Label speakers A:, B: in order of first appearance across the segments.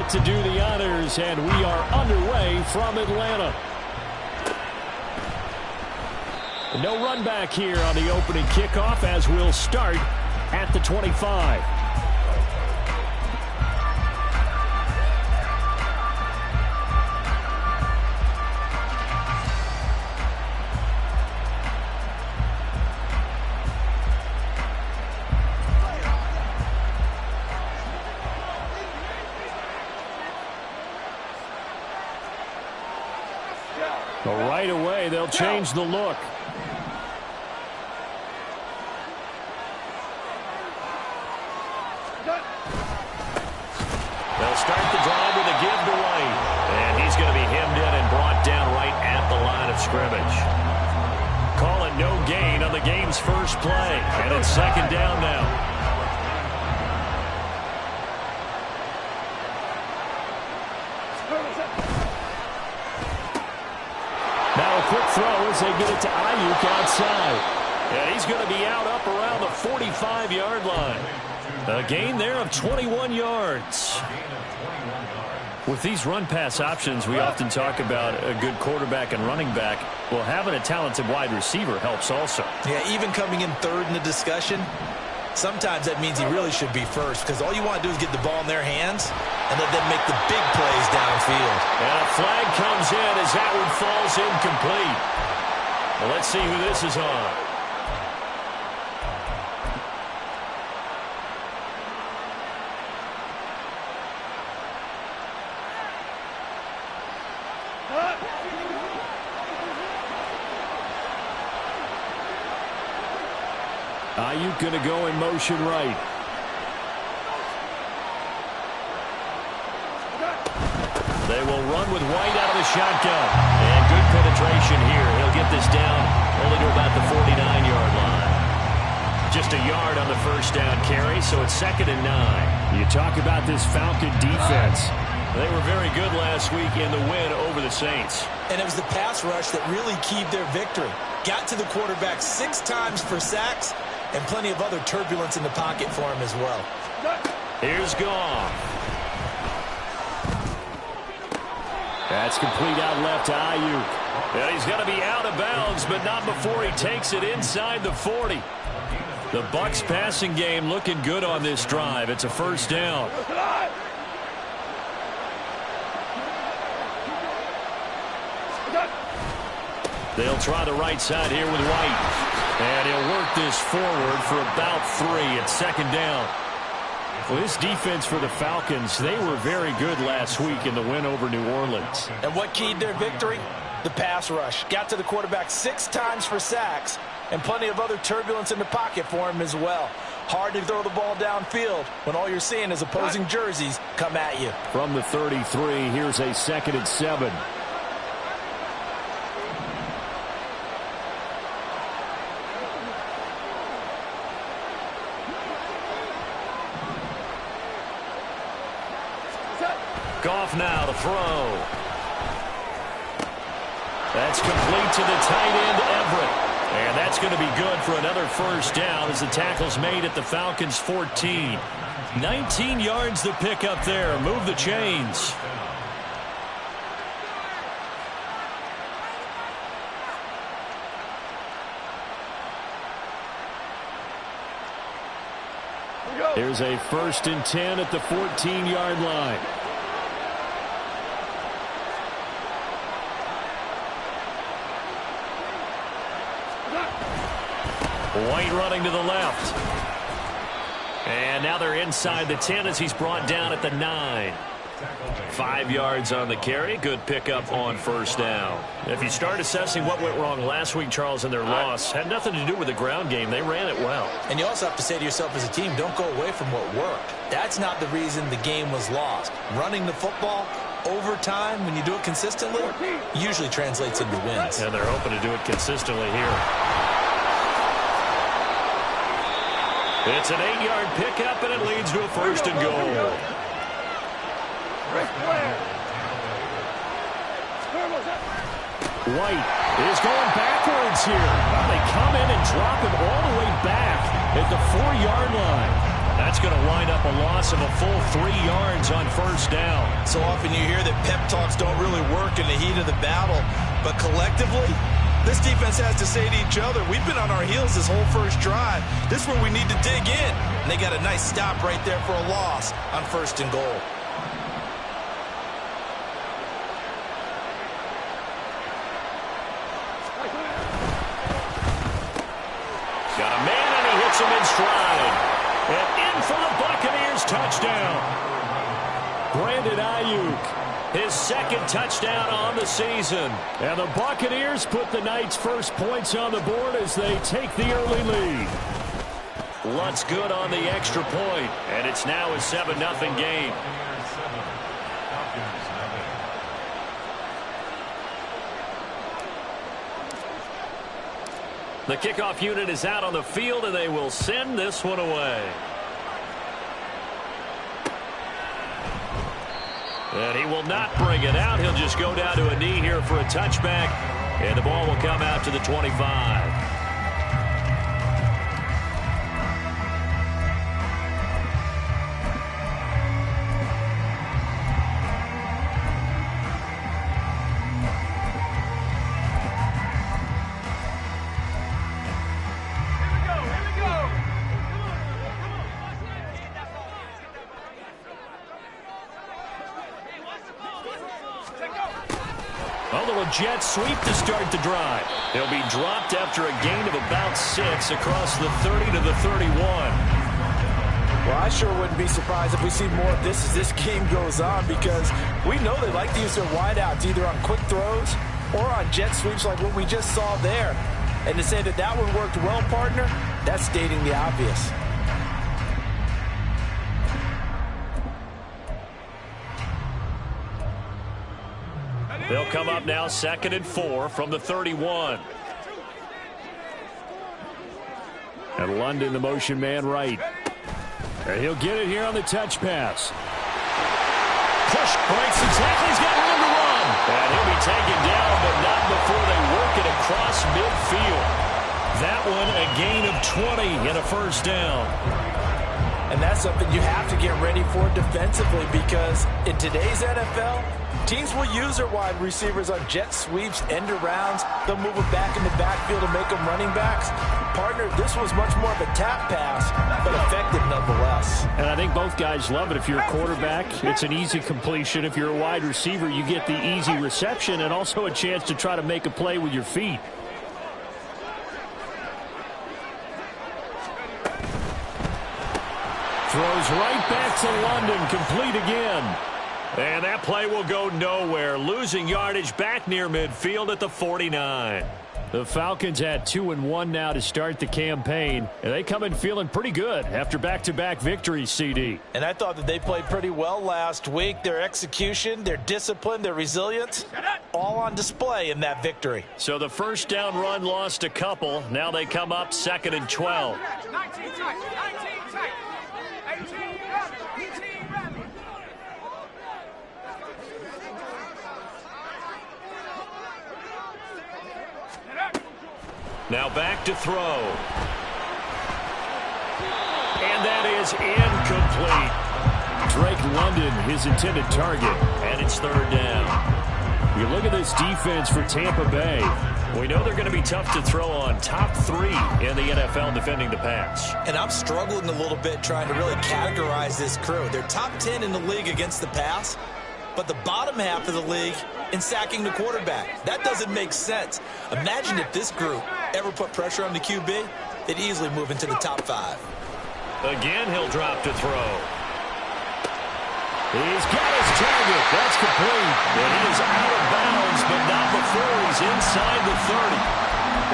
A: set to do the honors, and we are underway from Atlanta. No run back here on the opening kickoff as we'll start at the 25. Right away, they'll change the look. They'll start the drive with a give to White. And he's going to be hemmed in and brought down right at the line of scrimmage. Call it no gain on the game's first play. And it's second down now. Quick throw as they get it to Ayuk outside. And he's going to be out up around the 45-yard line. A gain there of 21 yards. With these run-pass options, we often talk about a good quarterback and running back. Well, having a talented wide receiver helps also.
B: Yeah, even coming in third in the discussion, sometimes that means he really should be first, because all you want to do is get the ball in their hands and let them make the big plays downfield.
A: And a flag comes in as that one falls incomplete. Well, let's see who this is on. Ayuk going to go in motion right. They will run with White out of the shotgun. And good penetration here. He'll get this down only to about the 49-yard line. Just a yard on the first down carry, so it's 2nd and 9. You talk about this Falcon defense. They were very good last week in the win over the Saints.
B: And it was the pass rush that really keyed their victory. Got to the quarterback 6 times for sacks, and plenty of other turbulence in the pocket for him as well.
A: Here's Goff. That's complete out left to Ayuk. And he's going to be out of bounds, but not before he takes it inside the 40. The Bucs passing game looking good on this drive. It's a first down. They'll try the right side here with White. And he'll work this forward for about 3 at 2nd down. Well, this defense for the Falcons, they were very good last week in the win over New Orleans.
B: And what keyed their victory? The pass rush. Got to the quarterback 6 times for sacks, and plenty of other turbulence in the pocket for him as well. Hard to throw the ball downfield when all you're seeing is opposing jerseys come at you.
A: From the 33, here's a 2nd and 7. Goff now to throw. That's complete to the tight end, Everett. And that's going to be good for another first down as the tackle's made at the Falcons' 14. 19 yards to pick up there. Move the chains. Here's a 1st and 10 at the 14-yard line. White running to the left. And now they're inside the 10 as he's brought down at the 9. 5 yards on the carry. Good pickup on first down. If you start assessing what went wrong last week, Charles, in their loss, had nothing to do with the ground game. They ran it well.
B: And you also have to say to yourself as a team, don't go away from what worked. That's not the reason the game was lost. Running the football over time, when you do it consistently, usually translates into wins.
A: And they're hoping to do it consistently here. It's an 8-yard pickup, and it leads to a 1st and goal. White is going backwards here. Well, they come in and drop him all the way back at the 4-yard line. That's going to wind up a loss of a full 3 yards on first down.
B: So often you hear that pep talks don't really work in the heat of the battle, but collectively, this defense has to say to each other, we've been on our heels this whole first drive. This is where we need to dig in. And they got a nice stop right there for a loss on 1st and goal.
A: Got a man and he hits him in stride. And in for the Buccaneers touchdown. Brandon Ayuk, his 2nd touchdown on the season. And the Buccaneers put the Knights' first points on the board as they take the early lead. Lutz good on the extra point, and it's now a 7-0 game. The kickoff unit is out on the field, and they will send this one away. And he will not bring it out. He'll just go down to a knee here for a touchback, and the ball will come out to the 25. Jet sweep to start the drive. He'll be dropped after a gain of about 6 across the 30 to the 31.
B: Well, I sure wouldn't be surprised if we see more of this as this game goes on, because we know they like to use their wideouts either on quick throws or on jet sweeps like what we just saw there. And to say that that one worked well, partner, that's stating the obvious.
A: They'll come up now 2nd and 4 from the 31. And London, the motion man right. And he'll get it here on the touch pass. Push breaks the tackle. He's got room to run. And he'll be taken down, but not before they work it across midfield. That one a gain of 20 and a first down.
B: And that's something you have to get ready for defensively, because in today's NFL, teams will use their wide receivers on jet sweeps, end arounds. They'll move them back in the backfield and make them running backs. Partner, this was much more of a tap pass, but effective nonetheless.
A: And I think both guys love it. If you're a quarterback, it's an easy completion. If you're a wide receiver, you get the easy reception and also a chance to try to make a play with your feet. Throws right back to London, complete again. And that play will go nowhere, losing yardage back near midfield at the 49. The Falcons at 2-1 now to start the campaign, and they come in feeling pretty good after back-to-back victories, CD.
B: And I thought that they played pretty well last week. Their execution, their discipline, their resilience, all on display in that victory.
A: So the first down run lost a couple. Now they come up 2nd and 12. Now back to throw. And that is incomplete. Drake London, his intended target, and it's 3rd down. You look at this defense for Tampa Bay. We know they're going to be tough to throw on. Top 3 in the NFL defending the pass.
B: And I'm struggling a little bit trying to really categorize this crew. They're top 10 in the league against the pass, but the bottom half of the league in sacking the quarterback. That doesn't make sense. Imagine if this group ever put pressure on the QB, they'd easily move into the top 5.
A: Again, he'll drop to throw. He's got his target. That's complete. And he is out of bounds, but not before he's inside the 30.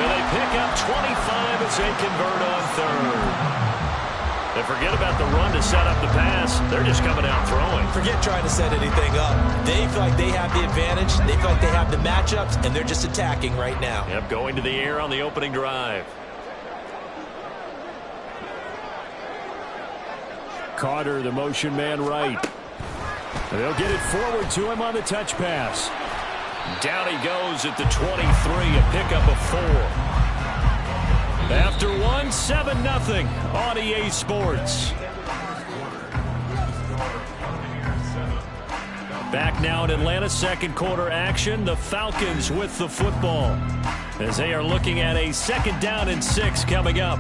A: And they pick up 25 as they convert on 3rd. They forget about the run to set up the pass. They're just coming out throwing.
B: Forget trying to set anything up. They feel like they have the advantage. They feel like they have the matchups, and they're just attacking right now.
A: Yep, going to the air on the opening drive. Carter, the motion man right. And they'll get it forward to him on the touch pass. Down he goes at the 23, a pickup of 4. After 1, 7-0 on EA Sports. Back now in Atlanta, second quarter action. The Falcons with the football as they are looking at a 2nd down and 6 coming up.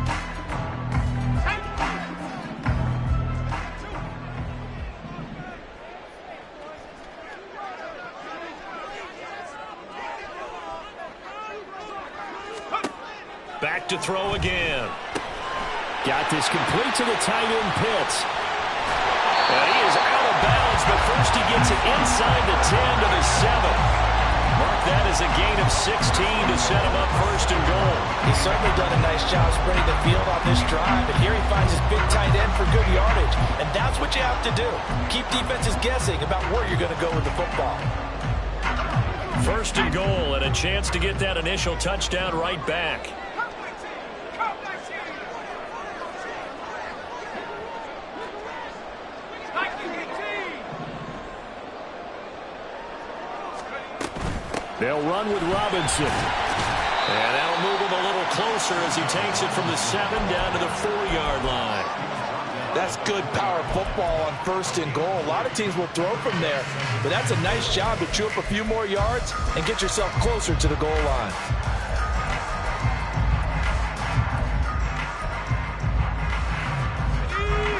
A: Back to throw again. Got this complete to the tight end Pitts. And he is out of bounds, but first he gets it inside the 10 to the 7. Mark that as a gain of 16 to set him up 1st and goal.
B: He's certainly done a nice job spreading the field on this drive, but here he finds his big tight end for good yardage. And that's what you have to do. Keep defenses guessing about where you're going to go with the football.
A: 1st and goal and a chance to get that initial touchdown right back. They'll run with Robinson. And that'll move him a little closer as he takes it from the 7 down to the 4-yard line.
B: That's good power football on 1st and goal. A lot of teams will throw from there, but that's a nice job to chew up a few more yards and get yourself closer to the goal line.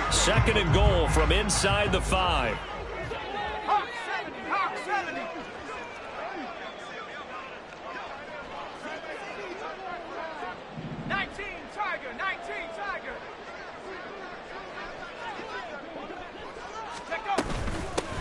A: Second and goal from inside the 5.
C: Hawk 70, Hawk 70.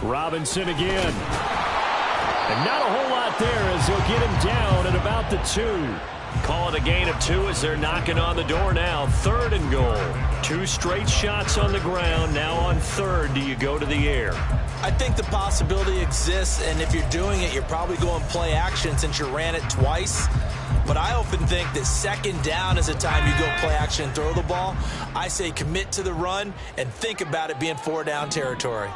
A: Robinson again. And not a whole lot there as they'll get him down at about the 2. Call it a gain of 2 as they're knocking on the door now. 3rd and goal. 2 straight shots on the ground. Now on 3rd, do you go to the air?
B: I think the possibility exists, and if you're doing it, you're probably going play action since you ran it twice. But I often think that 2nd down is the time you go play action and throw the ball. I say commit to the run and think about it being 4-down territory.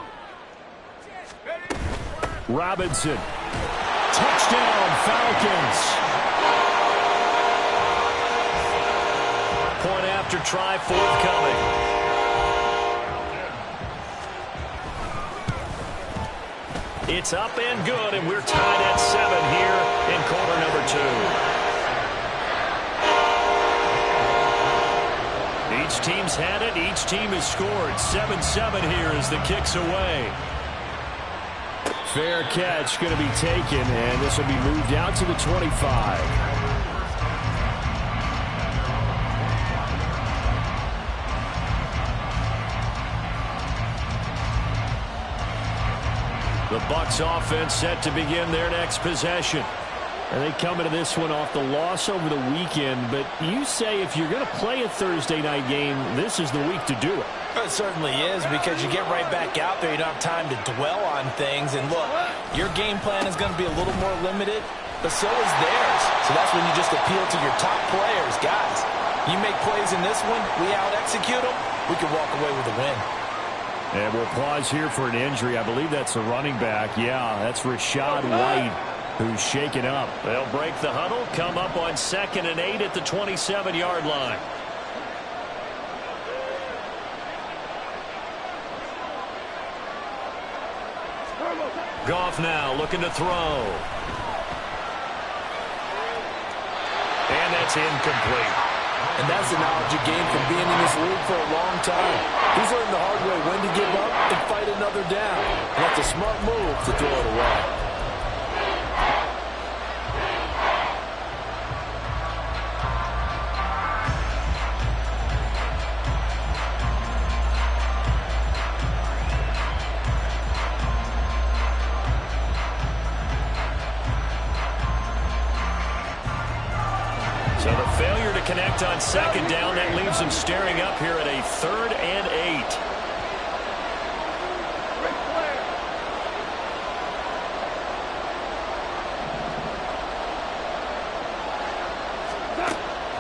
A: Robinson. Touchdown, Falcons. Point after try forthcoming. It's up and good, and we're tied at 7 here in quarter number 2. Each team's had it. Each team has scored. 7-7 here as the kick's away. Fair catch going to be taken, and this will be moved out to the 25. The Bucs offense set to begin their next possession. And they come into this one off the loss over the weekend, but you say if you're going to play a Thursday night game, this is the week to do it.
B: It certainly is, because you get right back out there. You don't have time to dwell on things. And look, your game plan is going to be a little more limited, but so is theirs. So that's when you just appeal to your top players. Guys, you make plays in this one, we out-execute them, we can walk away with a win.
A: And we'll pause here for an injury. I believe that's a running back. Yeah, that's Rachaad White, who's shaken up. They'll break the huddle, come up on 2nd and 8 at the 27-yard line. Goff now looking to throw. And that's incomplete.
B: And that's the knowledge you gain from being in this league for a long time. He's learned the hard way when to give up and fight another down. And that's a smart move to throw it away.
A: So the failure to connect on 2nd down, that leaves them staring up here at a 3rd and 8.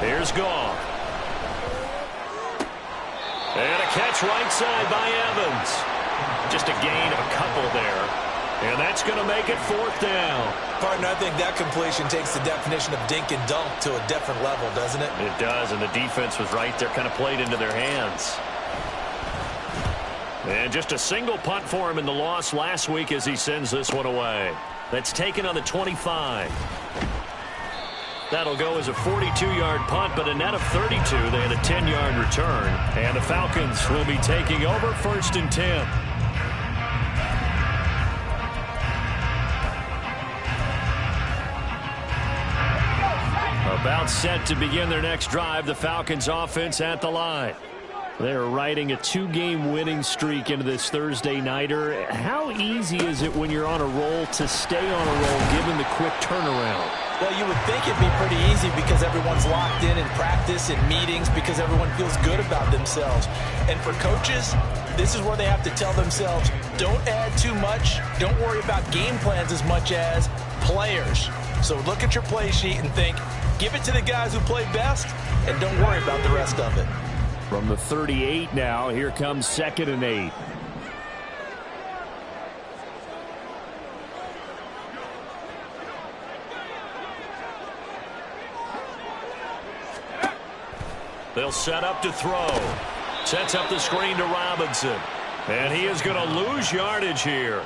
A: Here's Goff. And a catch right side by Evans. Just a gain of a couple there. And that's going to make it 4th down.
B: Partner, I think that completion takes the definition of dink and dunk to a different level, doesn't it?
A: It does, and the defense was right there, kind of played into their hands. And just a single punt for him in the loss last week as he sends this one away. That's taken on the 25. That'll go as a 42-yard punt, but a net of 32. They had a 10-yard return. And the Falcons will be taking over 1st and 10. About set to begin their next drive. The Falcons offense at the line. They're riding a 2-game winning streak into this Thursday nighter. How easy is it when you're on a roll to stay on a roll given the quick turnaround?
B: Well, you would think it'd be pretty easy because everyone's locked in practice and meetings because everyone feels good about themselves. And for coaches, this is where they have to tell themselves, don't add too much. Don't worry about game plans as much as players. So look at your play sheet and think, give it to the guys who play best and don't worry about the rest of it.
A: From the 38 now, here comes 2nd and 8. They'll set up to throw. Sets up the screen to Robinson. And he is going to lose yardage here.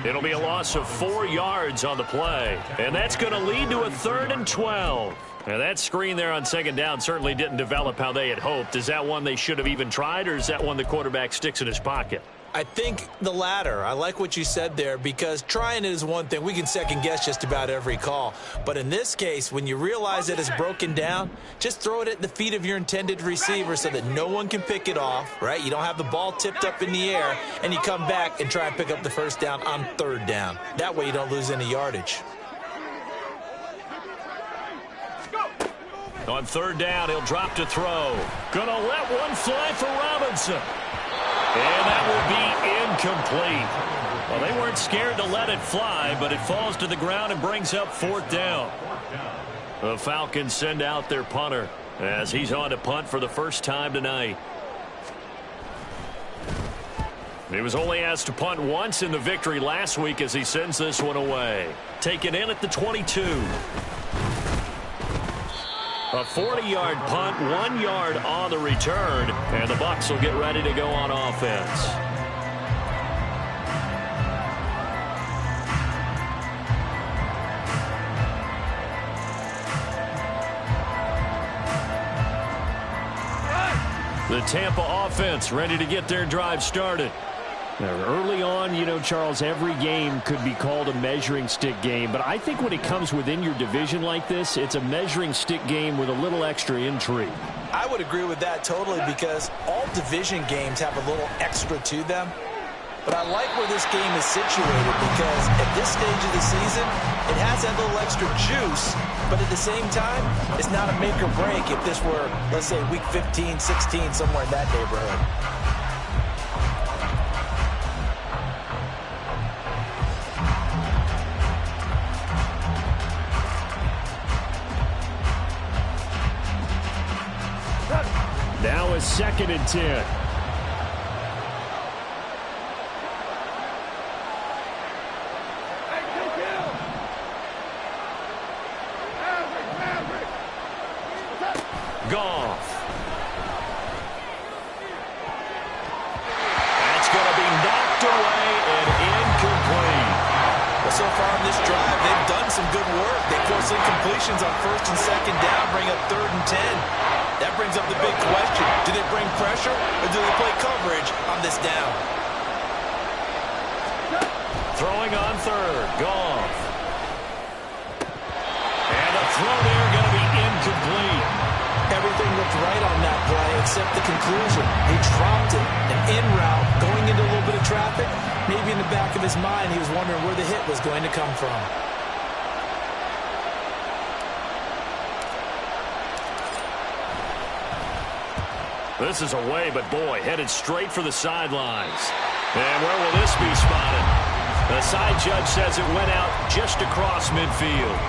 A: It'll be a loss of 4 yards on the play. And that's going to lead to a 3rd and 12. And that screen there on 2nd down certainly didn't develop how they had hoped. Is that one they should have even tried, or is that one the quarterback sticks in his pocket?
B: I think the latter. I like what you said there because trying it is one thing. We can second guess just about every call. But in this case, when you realize that it's broken down, just throw it at the feet of your intended receiver so that no one can pick it off, right? You don't have the ball tipped up in the air, and you come back and try and pick up the 1st down on 3rd down. That way you don't lose any yardage.
A: On 3rd down, he'll drop to throw. Gonna let one fly for Robinson. And that will be incomplete. Well, they weren't scared to let it fly, but it falls to the ground and brings up 4th down. The Falcons send out their punter as he's on to punt for the first time tonight. He was only asked to punt once in the victory last week as he sends this one away. Taken in at the 22. A 40-yard punt, 1 yard on the return, and the Bucs will get ready to go on offense. The Tampa offense ready to get their drive started. Now, early on, you know, Charles, every game could be called a measuring stick game. But I think when it comes within your division like this, it's a measuring stick game with a little extra intrigue.
B: I would agree with that totally because all division games have a little extra to them. But I like where this game is situated because at this stage of the season, it has that little extra juice. But at the same time, it's not a make or break if this were, let's say, week 15, 16, somewhere in that neighborhood.
A: Now is 2nd and 10. Goff. That's going to be knocked away and incomplete.
B: Well, so far on this drive, they've done some good work. They force incompletions on 1st and 2nd down, bring up 3rd and 10. That brings up the big question. Do they bring pressure or do they play coverage on this down?
A: Throwing on 3rd. Goff. And the throw there going to be incomplete.
B: Everything looked right on that play except the conclusion. He dropped it. An in route, going into a little bit of traffic. Maybe in the back of his mind, he was wondering where the hit was going to come from.
A: This is away, but boy, headed straight for the sidelines. And where will this be spotted? The side judge says it went out just across midfield.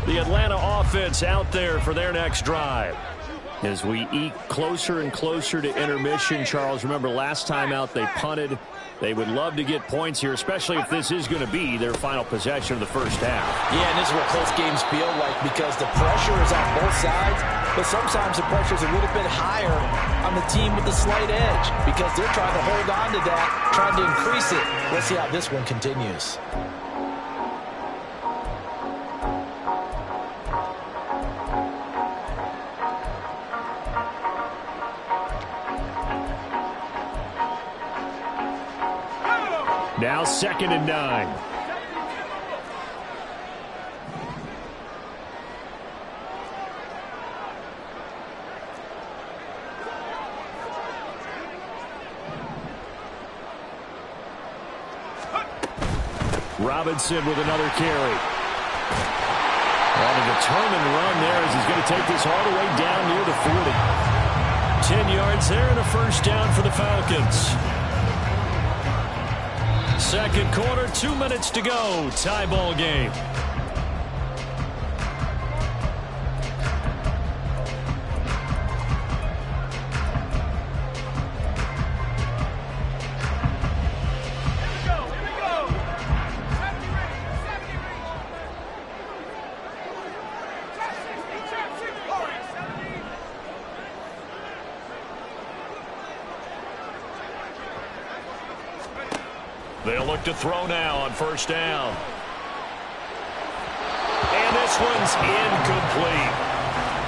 A: The Atlanta offense out there for their next drive. As we eke closer and closer to intermission, Charles, remember last time out they punted They would love to get points here, especially if this is going to be their final possession of the first half.
B: Yeah, and this is what close games feel like because the pressure is on both sides, but sometimes the pressure is a little bit higher on the team with the slight edge because they're trying to hold on to that, trying to increase it. Let's see how this one continues.
A: Now 2nd and 9. Robinson with another carry. On a determined run there as he's going to take this all the way down near the 40. 10 yards there and a first down for the Falcons. Second quarter, 2 minutes to go. Tie ball game. They'll look to throw now on first down. And this one's incomplete.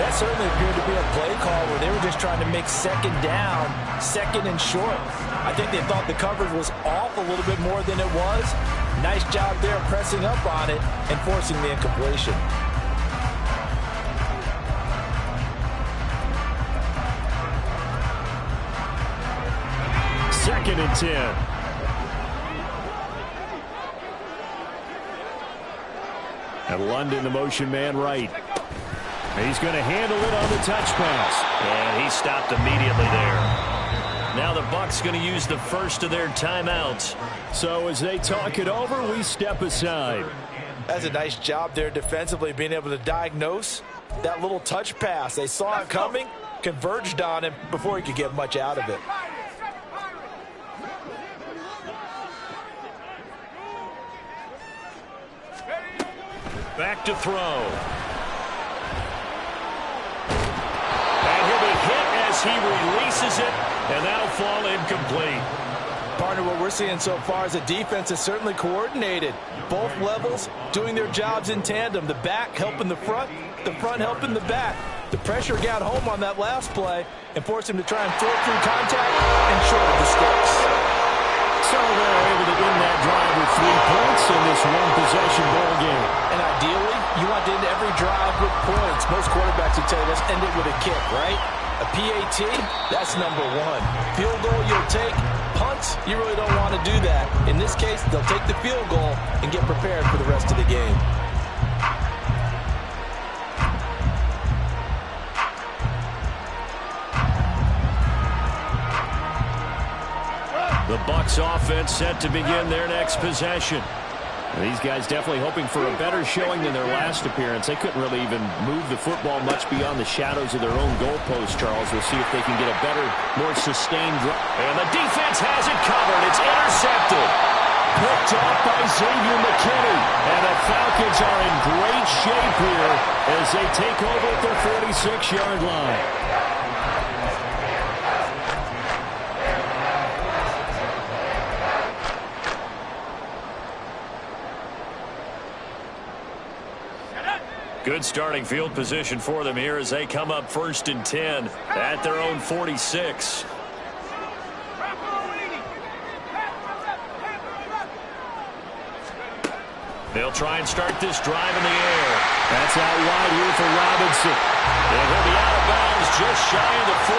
B: That certainly appeared to be a play call where they were just trying to make second down, second and short. I think they thought the coverage was off a little bit more than it was. Nice job there pressing up on it and forcing the incompletion.
A: Second and 10. And London, the motion man right. He's going to handle it on the touch pass. And he stopped immediately there. Now the Bucs going to use the first of their timeouts. So as they talk it over, we step aside.
B: That's a nice job there defensively, being able to diagnose that little touch pass. They saw it coming, converged on him before he could get much out of it.
A: Back to throw. And he'll be hit as he releases it, and that'll fall incomplete.
B: Partner, what we're seeing so far is the defense is certainly coordinated. Both levels doing their jobs in tandem. The back helping the front helping the back. The pressure got home on that last play and forced him to try and throw through contact and shorted the sticks.
A: So they're able to win that drive with 3 points in this one-possession ball game.
B: And ideally, you want to end every drive with points. Most quarterbacks would tell you let's end it with a kick, right? A PAT, that's number 1. Field goal you'll take. Punts, you really don't want to do that. In this case, they'll take the field goal and get prepared for the rest of the game.
A: The Bucs offense set to begin their next possession. These guys definitely hoping for a better showing than their last appearance. They couldn't really even move the football much beyond the shadows of their own goalpost, Charles. We'll see if they can get a better, more sustained drive. And the defense has it covered. It's intercepted. Picked off by Xavier McKinney. And the Falcons are in great shape here as they take over at their 46-yard line. Good starting field position for them here as they come up 1st and 10 at their own 46. They'll try and start this drive in the air. That's out wide here for Robinson. And he'll be out of bounds just shy of the 40.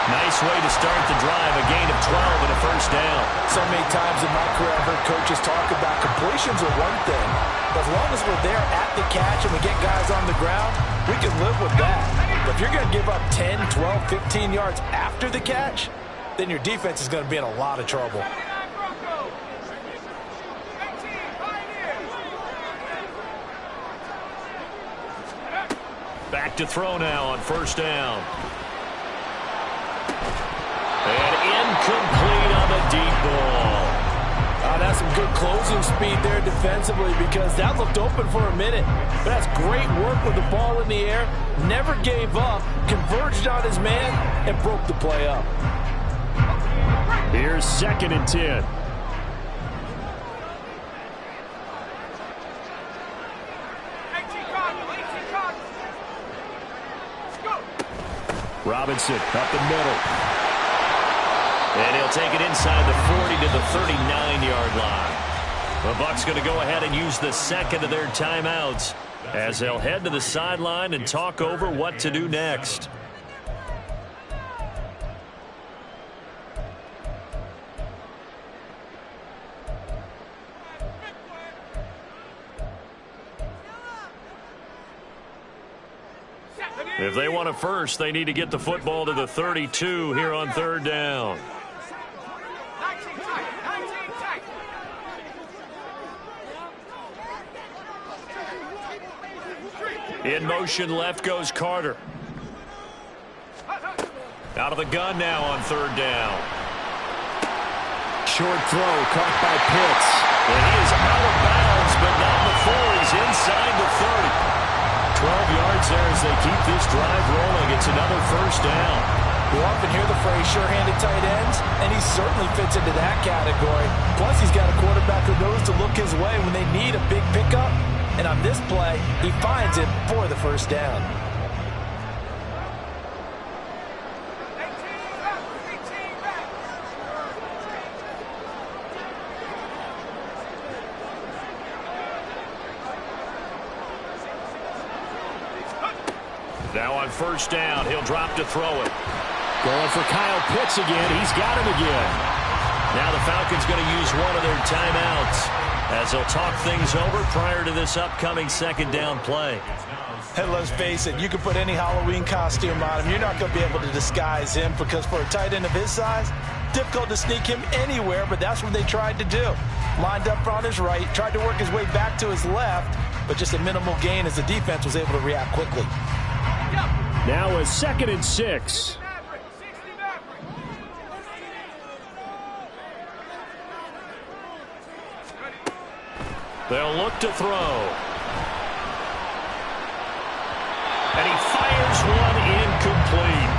A: Nice way to start the drive, a gain of 12 and a first down.
B: So many times in my career I've heard coaches talk about completions are one thing. But as long as we're there at the catch and we get guys on the ground, we can live with that. But if you're going to give up 10, 12, 15 yards after the catch, then your defense is going to be in a lot of trouble.
A: Back to throw now on first down. And incomplete on the deep ball.
B: good closing speed there defensively because that looked open for a minute. But that's great work with the ball in the air. Never gave up, converged on his man, and broke the play up.
A: Here's 2nd and 10. Robinson up the middle. And he'll take it inside the 40 to the 39-yard line. The Bucs going to go ahead and use the second of their timeouts as they'll head to the sideline and talk over what to do next. If they want a first, they need to get the football to the 32 here on 3rd down. In motion left goes Carter. Out of the gun now on 3rd down. Short throw caught by Pitts. And he is out of bounds, but not before he's inside the 30. 12 yards there as they keep this drive rolling. It's another 1st down.
B: You often hear the phrase sure-handed tight ends, and he certainly fits into that category. Plus, he's got a quarterback who knows to look his way when they need a big pickup. And on this play, he finds it for the 1st down.
A: Now on 1st down, he'll drop to throw it. Going for Kyle Pitts again. He's got him again. Now the Falcons going to use one of their timeouts as they'll talk things over prior to this upcoming 2nd down play.
B: And let's face it, you can put any Halloween costume on him. You're not going to be able to disguise him because for a tight end of his size, difficult to sneak him anywhere, but that's what they tried to do. Lined up on his right, tried to work his way back to his left, but just a minimal gain as the defense was able to react quickly.
A: Now a 2nd and 6. They'll look to throw. And he fires one incomplete.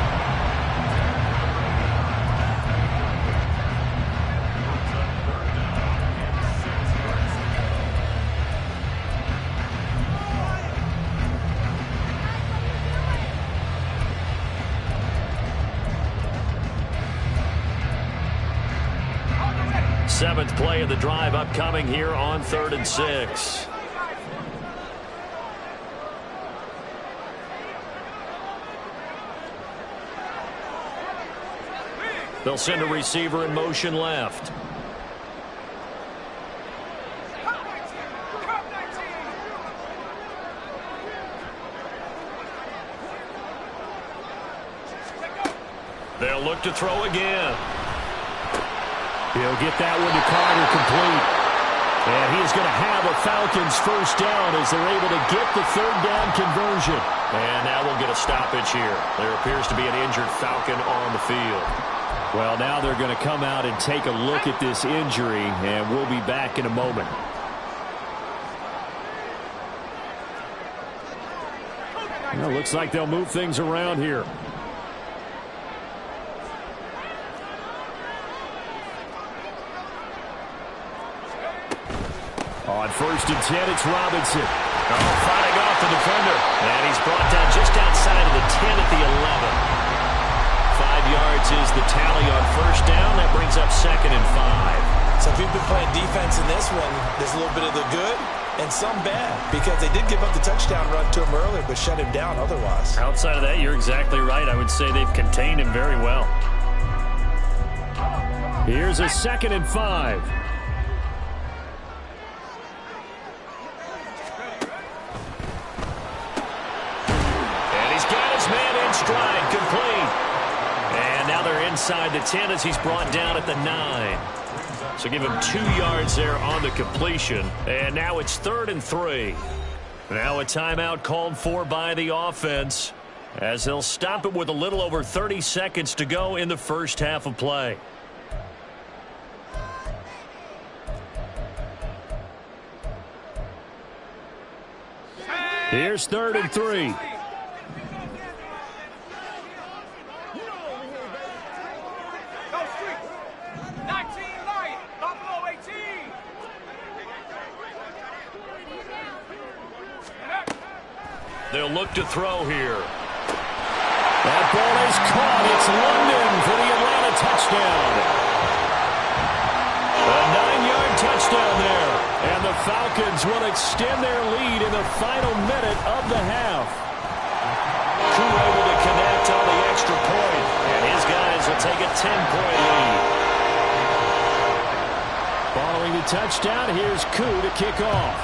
A: Seventh play of the drive upcoming here on 3rd and 6. They'll send a receiver in motion left. They'll look to throw again. He'll get that one to Carter complete. And he is going to have a Falcons 1st down as they're able to get the 3rd down conversion. And now we'll get a stoppage here. There appears to be an injured Falcon on the field. Well, now they're going to come out and take a look at this injury, and we'll be back in a moment. Well, looks like they'll move things around here. On 1st and 10, it's Robinson. Fighting off the defender. And he's brought down just outside of the 10 at the 11. 5 yards is the tally on 1st down. That brings up 2nd and 5.
B: So if you've been playing defense in this one, there's a little bit of the good and some bad because they did give up the touchdown run to him earlier but shut him down otherwise.
A: Outside of that, you're exactly right. I would say they've contained him very well. Here's a 2nd and 5. Stride complete. And now they're inside the 10 as he's brought down at the 9. So give him 2 yards there on the completion. And now it's 3rd and 3. Now a timeout called for by the offense as they'll stop it with a little over 30 seconds to go in the 1st half of play. Here's 3rd and 3. They'll look to throw here. That ball is caught. It's London for the Atlanta touchdown. A 9-yard touchdown there. And the Falcons will extend their lead in the final minute of the half. Koo able to connect on the extra point, and his guys will take a 10-point lead. Following the touchdown, here's Koo to kick off.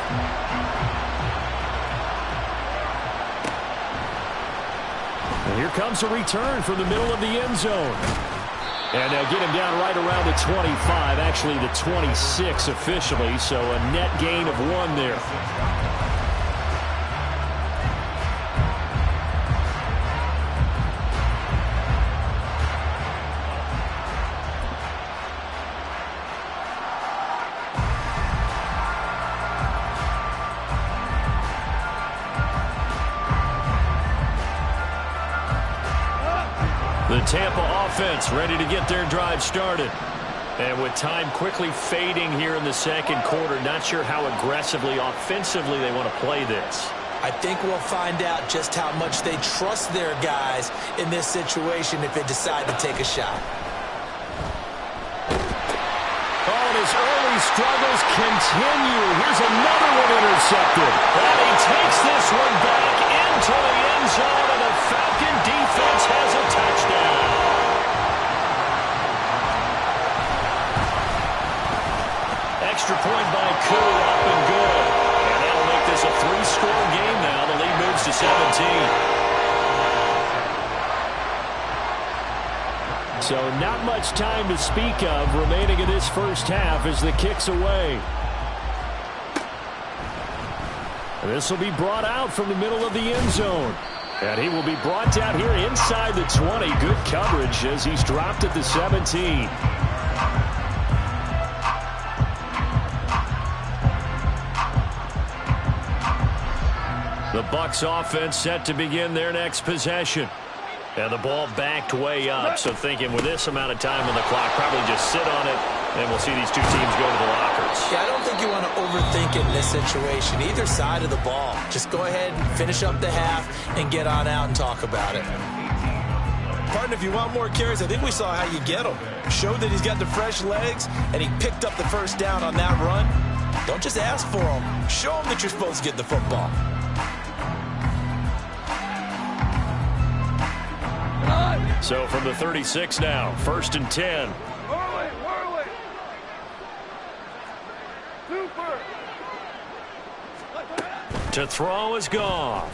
A: And here comes a return from the middle of the end zone. And they'll get him down right around the 25, actually the 26 officially, so a net gain of 1 there. The Tampa offense ready to get their drive started. And with time quickly fading here in the second quarter, not sure how aggressively, offensively they want to play this.
B: I think we'll find out just how much they trust their guys in this situation if they decide to take a shot.
A: Oh, and his early struggles continue. Here's another one intercepted. And he takes this one back into the end zone, and the Falcon defense has a touchdown. Extra point by Koo, up and good. And that'll make this a 3-score game now. The lead moves to 17. So not much time to speak of remaining in this first half as the kick's away. This will be brought out from the middle of the end zone. And he will be brought down here inside the 20. Good coverage as he's dropped at the 17. The Bucs offense set to begin their next possession. And the ball backed way up, so thinking with this amount of time on the clock, probably just sit on it, and we'll see these two teams go to the lockers.
B: Yeah, I don't think you want to overthink it in this situation, either side of the ball. Just go ahead and finish up the half and get on out and talk about it.
D: Partner, if you want more carries, I think we saw how you get him. Showed that he's got the fresh legs, and he picked up the first down on that run. Don't just ask for him. Show him that you're supposed to get the football.
A: So from the 36 now, 1st and 10.
C: Whirly. Super.
A: To throw is Goff.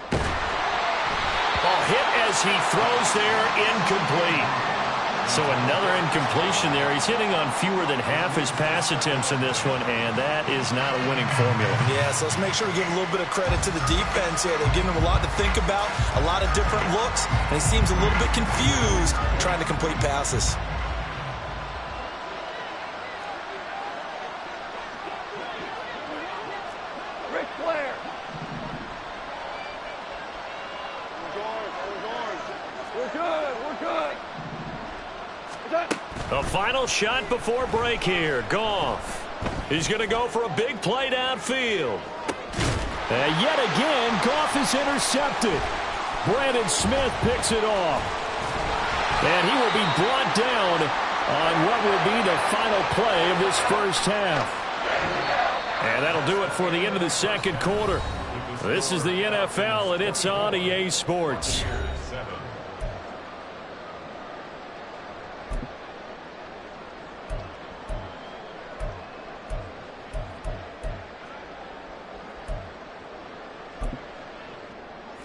A: Ball hit as he throws there, incomplete. So another incompletion there. He's hitting on fewer than half his pass attempts in this one, and that is not a winning formula.
D: Yeah, so let's make sure we give a little bit of credit to the defense here. They're giving him a lot to think about, a lot of different looks, and he seems a little bit confused trying to complete passes.
C: Ric Flair. We're good.
A: The final shot before break here. Goff. He's going to go for a big play downfield. And yet again, Goff is intercepted. Brandon Smith picks it off. And he will be brought down on what will be the final play of this first half. And that'll do it for the end of the second quarter. This is the NFL, and it's on EA Sports.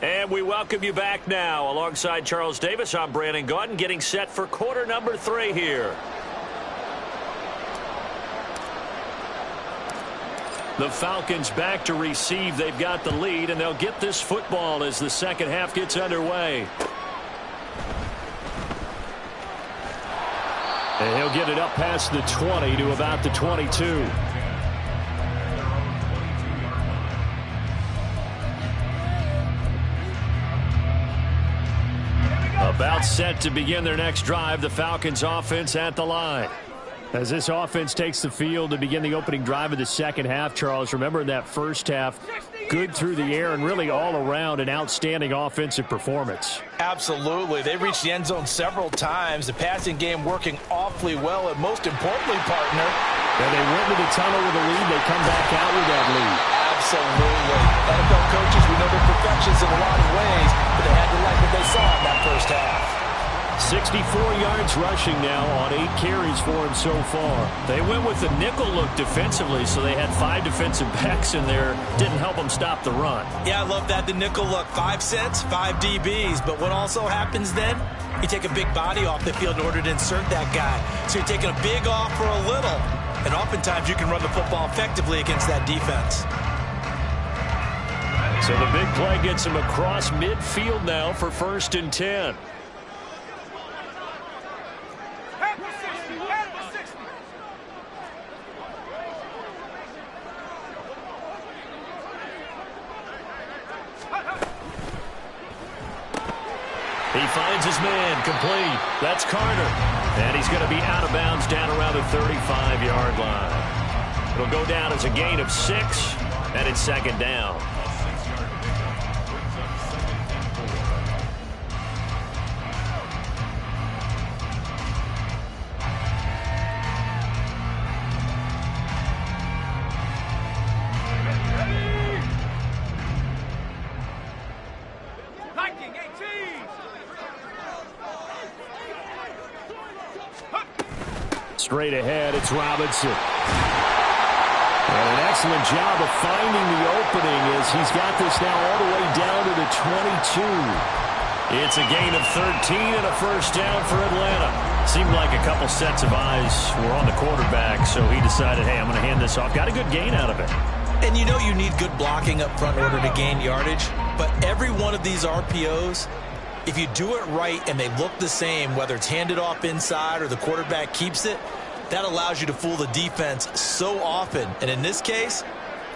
A: And we welcome you back now. Alongside Charles Davis, I'm Brandon Gaudin, getting set for quarter number 3 here. The Falcons back to receive. They've got the lead, and they'll get this football as the second half gets underway. And he'll get it up past the 20 to about the 22. set to begin their next drive. The Falcons offense at the line. As this offense takes the field to begin the opening drive of the second half, Charles, remember in that first half, good through the air and really all around an outstanding offensive performance.
B: Absolutely. They reached the end zone several times. The passing game working awfully well, and most importantly, partner.
A: And they went to the tunnel with a lead. They come back out with that lead.
B: Absolutely. NFL coaches, we know they're perfections in a lot of ways, but they had to like what they saw in that first half.
A: 64 yards rushing now on 8 carries for him so far. They went with the nickel look defensively, so they had 5 defensive backs in there. Didn't help them stop the run.
B: Yeah, I love that, the nickel look. 5 sets, 5 DBs. But what also happens then? You take a big body off the field in order to insert that guy. So you're taking a big off for a little. And oftentimes you can run the football effectively against that defense.
A: So the big play gets him across midfield now for 1st and 10. He finds his man, complete. That's Carter. And he's going to be out of bounds down around the 35-yard line. It'll go down as a gain of 6, and it's 2nd down. Straight ahead, it's Robinson. And an excellent job of finding the opening as he's got this now all the way down to the 22. It's a gain of 13 and a 1st down for Atlanta. Seemed like a couple sets of eyes were on the quarterback, so he decided, hey, I'm going to hand this off. Got a good gain out of it.
B: And you know you need good blocking up front in order to gain yardage, but every one of these RPOs, if you do it right and they look the same, whether it's handed off inside or the quarterback keeps it, that allows you to fool the defense so often. And in this case,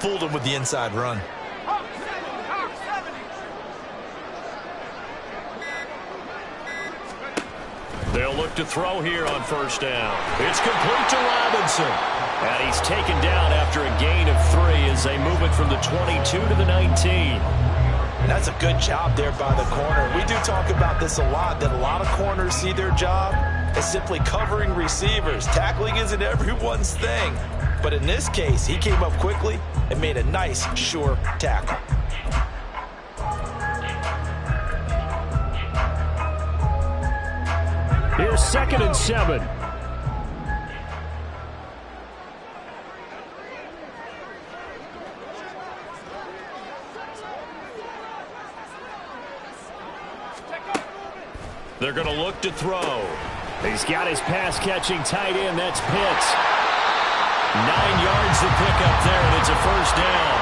B: fooled them with the inside run.
A: They'll look to throw here on 1st down. It's complete to Robinson. And he's taken down after a gain of 3 as they move it from the 22 to the 19.
B: That's a good job there by the corner. We do talk about this a lot, that a lot of corners see their job as simply covering receivers. Tackling isn't everyone's thing. But in this case, he came up quickly and made a nice, sure tackle.
A: Here's 2nd and 7. They're going to look to throw. He's got his pass-catching tight end. That's Pitts. 9 yards to pick up there, and it's a 1st down.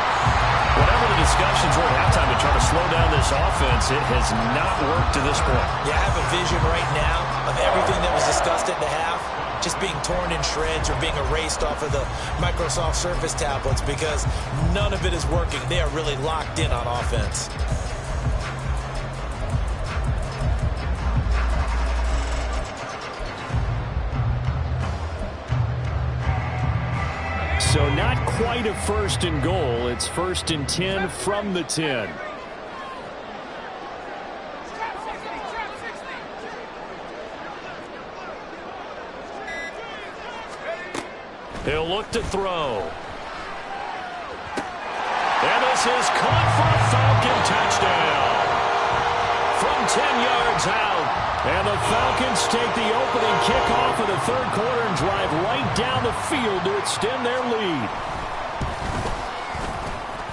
A: Whatever the discussions were at halftime to try to slow down this offense, it has not worked to this point.
B: Yeah, I have a vision right now of everything that was discussed at the half just being torn in shreds or being erased off of the Microsoft Surface tablets because none of it is working. They are really locked in on offense.
A: So not quite a 1st and goal. It's 1st and 10 from the 10. He'll look to throw. And this is caught for a Falcon touchdown. From 10 yards out. And the Falcons take the opening kickoff of the 3rd quarter and drive right down the field to extend their lead.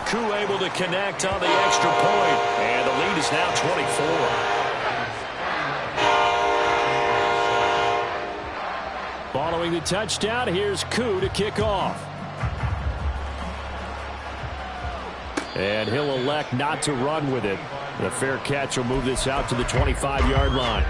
A: Koo able to connect on the extra point, and the lead is now 24. Following the touchdown, here's Koo to kick off. And he'll elect not to run with it. The fair catch will move this out to the 25-yard line.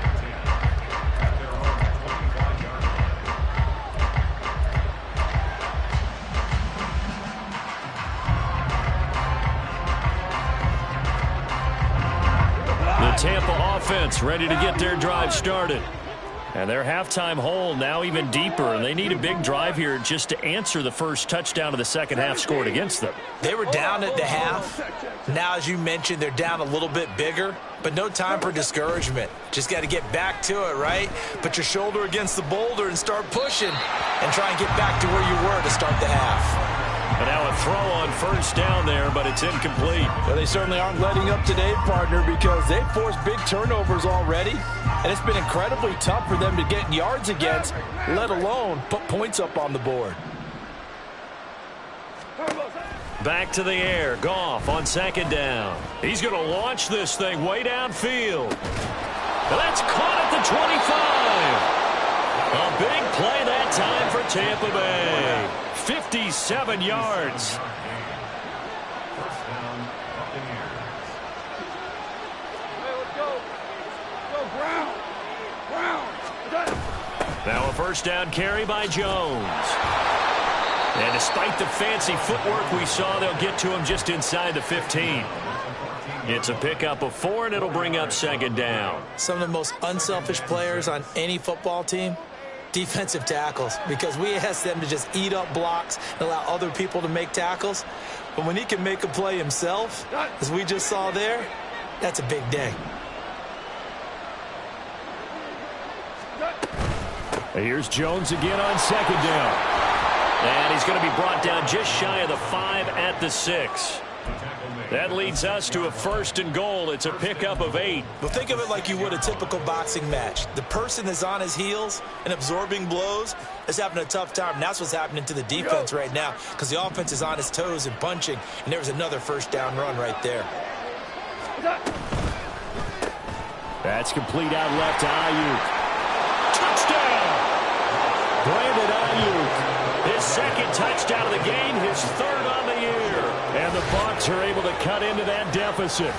A: Tampa offense ready to get their drive started. And their halftime hole now even deeper, and they need a big drive here just to answer the first touchdown of the second half scored against them.
B: They were down at the half. Now, as you mentioned, they're down a little bit bigger, but no time for discouragement. Just got to get back to it, right? Put your shoulder against the boulder and start pushing and try and get back to where you were to start the half.
A: And now a throw on first down there, but it's incomplete.
B: Well, they certainly aren't letting up today, partner, because they've forced big turnovers already, and it's been incredibly tough for them to get yards against, let alone put points up on the board.
A: Back to the air. Goff on second down. He's going to launch this thing way downfield. And that's caught at the 25. A big play that time for Tampa Bay. 57 yards. Now a first down carry by Jones. And despite the fancy footwork we saw, they'll get to him just inside the 15. It's a pickup of 4, and it'll bring up second down.
B: Some of the most unselfish players on any football team, defensive tackles, because we ask them to just eat up blocks and allow other people to make tackles. But when he can make a play himself, as we just saw there, that's a big day.
A: Here's Jones again on second down. And he's going to be brought down just shy of the 5 at the 6. That leads us to a first and goal. It's a pickup of 8.
B: Well, think of it like you would a typical boxing match. The person that's on his heels and absorbing blows is having a tough time. And that's what's happening to the defense right now, because the offense is on his toes and punching, and there was another first down run right there.
A: That's complete out left to Ayuk. Touchdown! Brandon Ayuk. His second touchdown of the game, his third on the year. And the Bucs are able to cut into that deficit.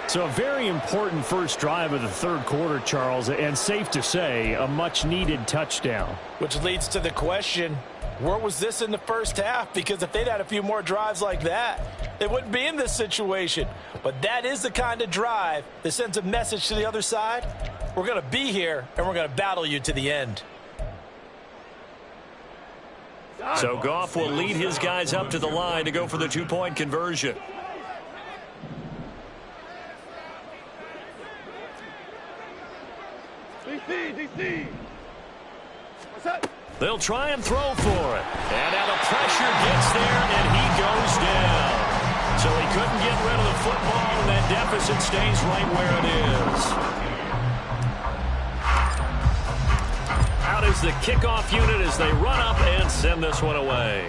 A: So a very important first drive of the third quarter, Charles, and safe to say, a much-needed touchdown.
B: Which leads to the question, where was this in the first half? Because if they'd had a few more drives like that, they wouldn't be in this situation. But that is the kind of drive that sends a message to the other side. We're going to be here, and we're going to battle you to the end.
A: So Goff will lead his guys up to the line to go for the two-point conversion.
C: DC.
A: They'll try and throw for it. And now the pressure gets there, and he goes down. So he couldn't get rid of the football, and that deficit stays right where it is. Out is the kickoff unit as they run up and send this one away.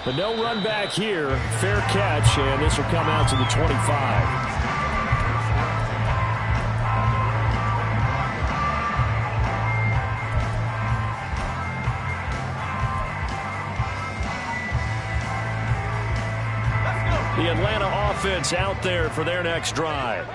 A: But no run back here. Fair catch, and this will come out to the 25. The Atlanta offense out there for their next drive.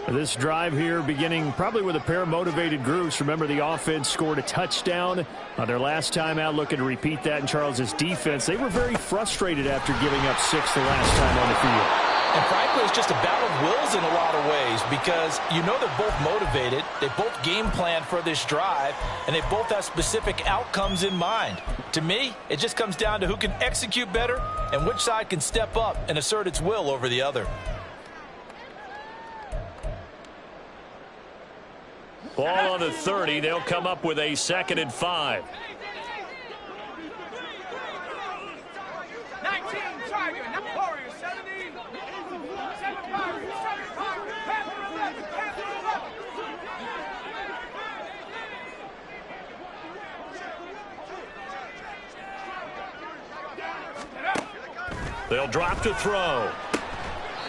A: This drive here beginning probably with a pair of motivated groups. Remember, the offense scored a touchdown their last time out, looking to repeat that in Charles's defense. They were very frustrated after giving up 6 the last time on the field.
B: And frankly, it's just a battle of wills in a lot of ways, because you know they're both motivated, they both game planned for this drive, and they both have specific outcomes in mind. To me, it just comes down to who can execute better and which side can step up and assert its will over the other.
A: Ball on the 30. They'll come up with a 2nd and 5.
C: 19 Tiger, Warriors 70. 7 Pirates, 7 Pirates, Panther 11, Panther 11.
A: They'll drop to throw.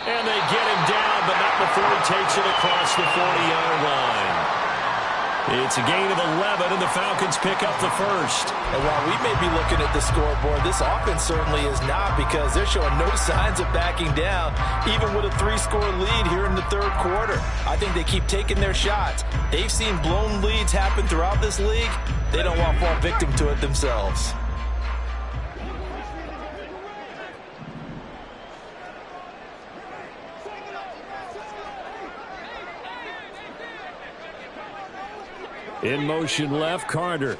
A: And they get him down, but not before he takes it across the 40-yard line. It's a gain of 11, and the Falcons pick up the first.
B: And while we may be looking at the scoreboard, this offense certainly is not, because they're showing no signs of backing down, even with a 3-score lead here in the third quarter. I think they keep taking their shots. They've seen blown leads happen throughout this league. They don't want to fall victim to it themselves.
A: In motion left, Carter.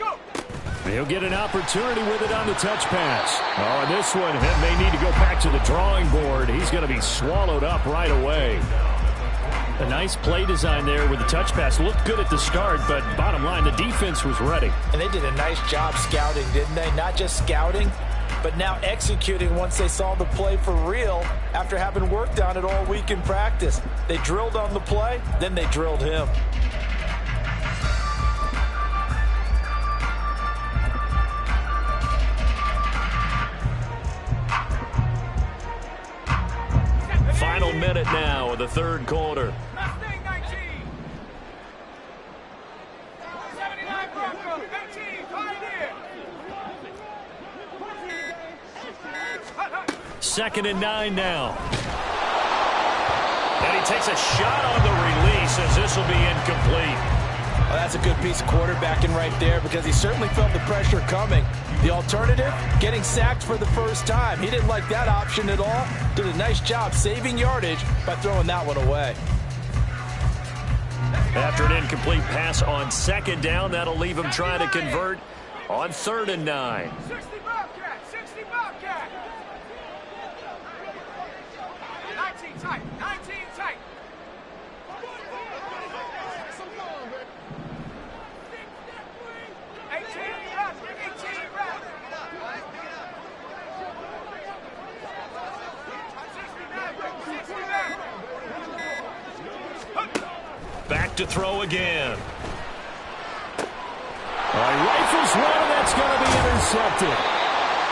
A: He'll get an opportunity with it on the touch pass. Oh, and this one may need to go back to the drawing board. He's going to be swallowed up right away. A nice play design there with the touch pass. Looked good at the start, but bottom line, the defense was ready.
B: And they did a nice job scouting, didn't they? Not just scouting, but now executing once they saw the play for real after having worked on it all week in practice. They drilled on the play, then they drilled him.
A: Final minute now of the third quarter.
C: Mustang 19. 79 Broncos 19. Pioneer.
A: Second and 9 now. And he takes a shot on the release as this will be incomplete.
B: Well, that's a good piece of quarterbacking right there because he certainly felt the pressure coming. The alternative, getting sacked for the first time. He didn't like that option at all. Did a nice job saving yardage by throwing that one away.
A: After an incomplete pass on second down, that'll leave him trying to convert on 3rd and 9.
C: 60 Bobcat. 60 Bobcat. 19 tight. 19 tight. 18 rep. 18 rep. 69.
A: Back to throw again. He rifles one, and that's going to be intercepted.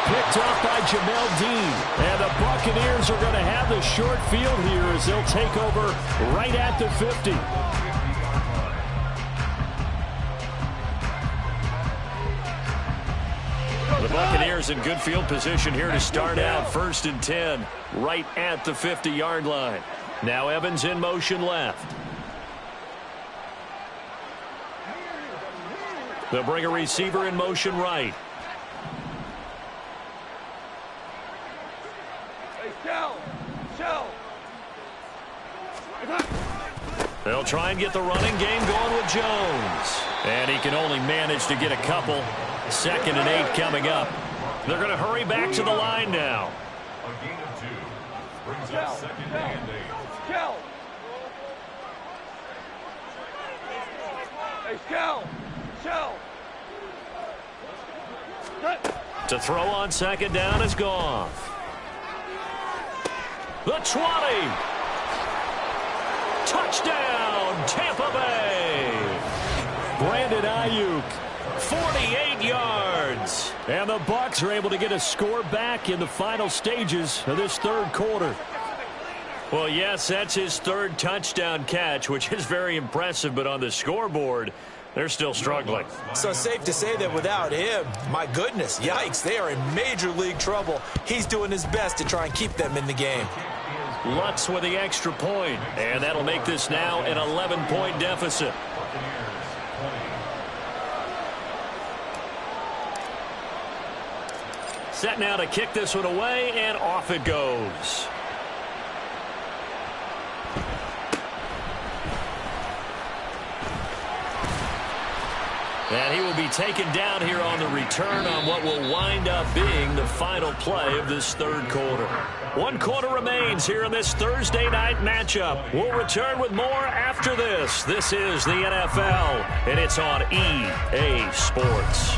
A: Picked off by Jamel Dean. And the Buccaneers are going to have the short field here as they'll take over right at the 50. The Buccaneers in good field position here to start out 1st and 10, right at the 50-yard line. Now Evans in motion left. They'll bring a receiver in motion right. They'll try and get the running game going with Jones. And he can only manage to get a couple. 2nd and 8 coming up. They're going to hurry back to the line now.
E: A gain of 2 brings up 2nd and 8.
A: To throw on 2nd down is Goff. The 20. Touchdown, Tampa Bay. Brandon Ayuk, 48 yards. And the Bucs are able to get a score back in the final stages of this third quarter. Well, yes, that's his 3rd touchdown catch, which is very impressive, but on the scoreboard, they're still struggling.
B: So safe to say that without him, my goodness, yikes, they are in major league trouble. He's doing his best to try and keep them in the game.
A: Lutz with the extra point, and that'll make this now an 11-point deficit. Set now to kick this one away, and off it goes. And he will be taken down here on the return on what will wind up being the final play of this third quarter. 1 quarter remains here in this Thursday night matchup. We'll return with more after this. This is the NFL, and it's on EA Sports.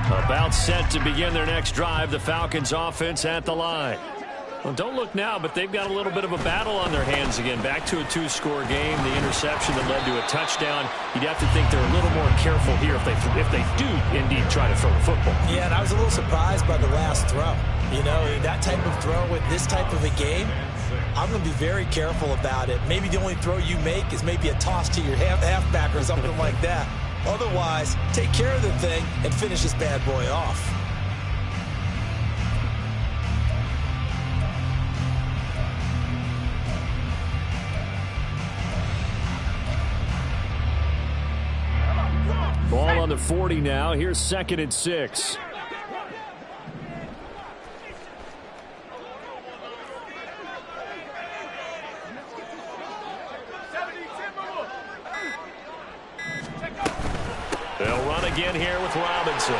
A: About set to begin their next drive, the Falcons offense at the line. Well, don't look now, but they've got a little bit of a battle on their hands again. Back to a 2-score game, the interception that led to a touchdown. You'd have to think they're a little more careful here if they do indeed try to throw the football.
B: Yeah, and I was a little surprised by the last throw. You know, that type of throw with this type of a game, I'm going to be very careful about it. Maybe the only throw you make is maybe a toss to your halfback or something like that. Otherwise, take care of the thing and finish this bad boy off.
A: Ball on the 40 now. Here's 2nd and 6. They'll run again here with Robinson.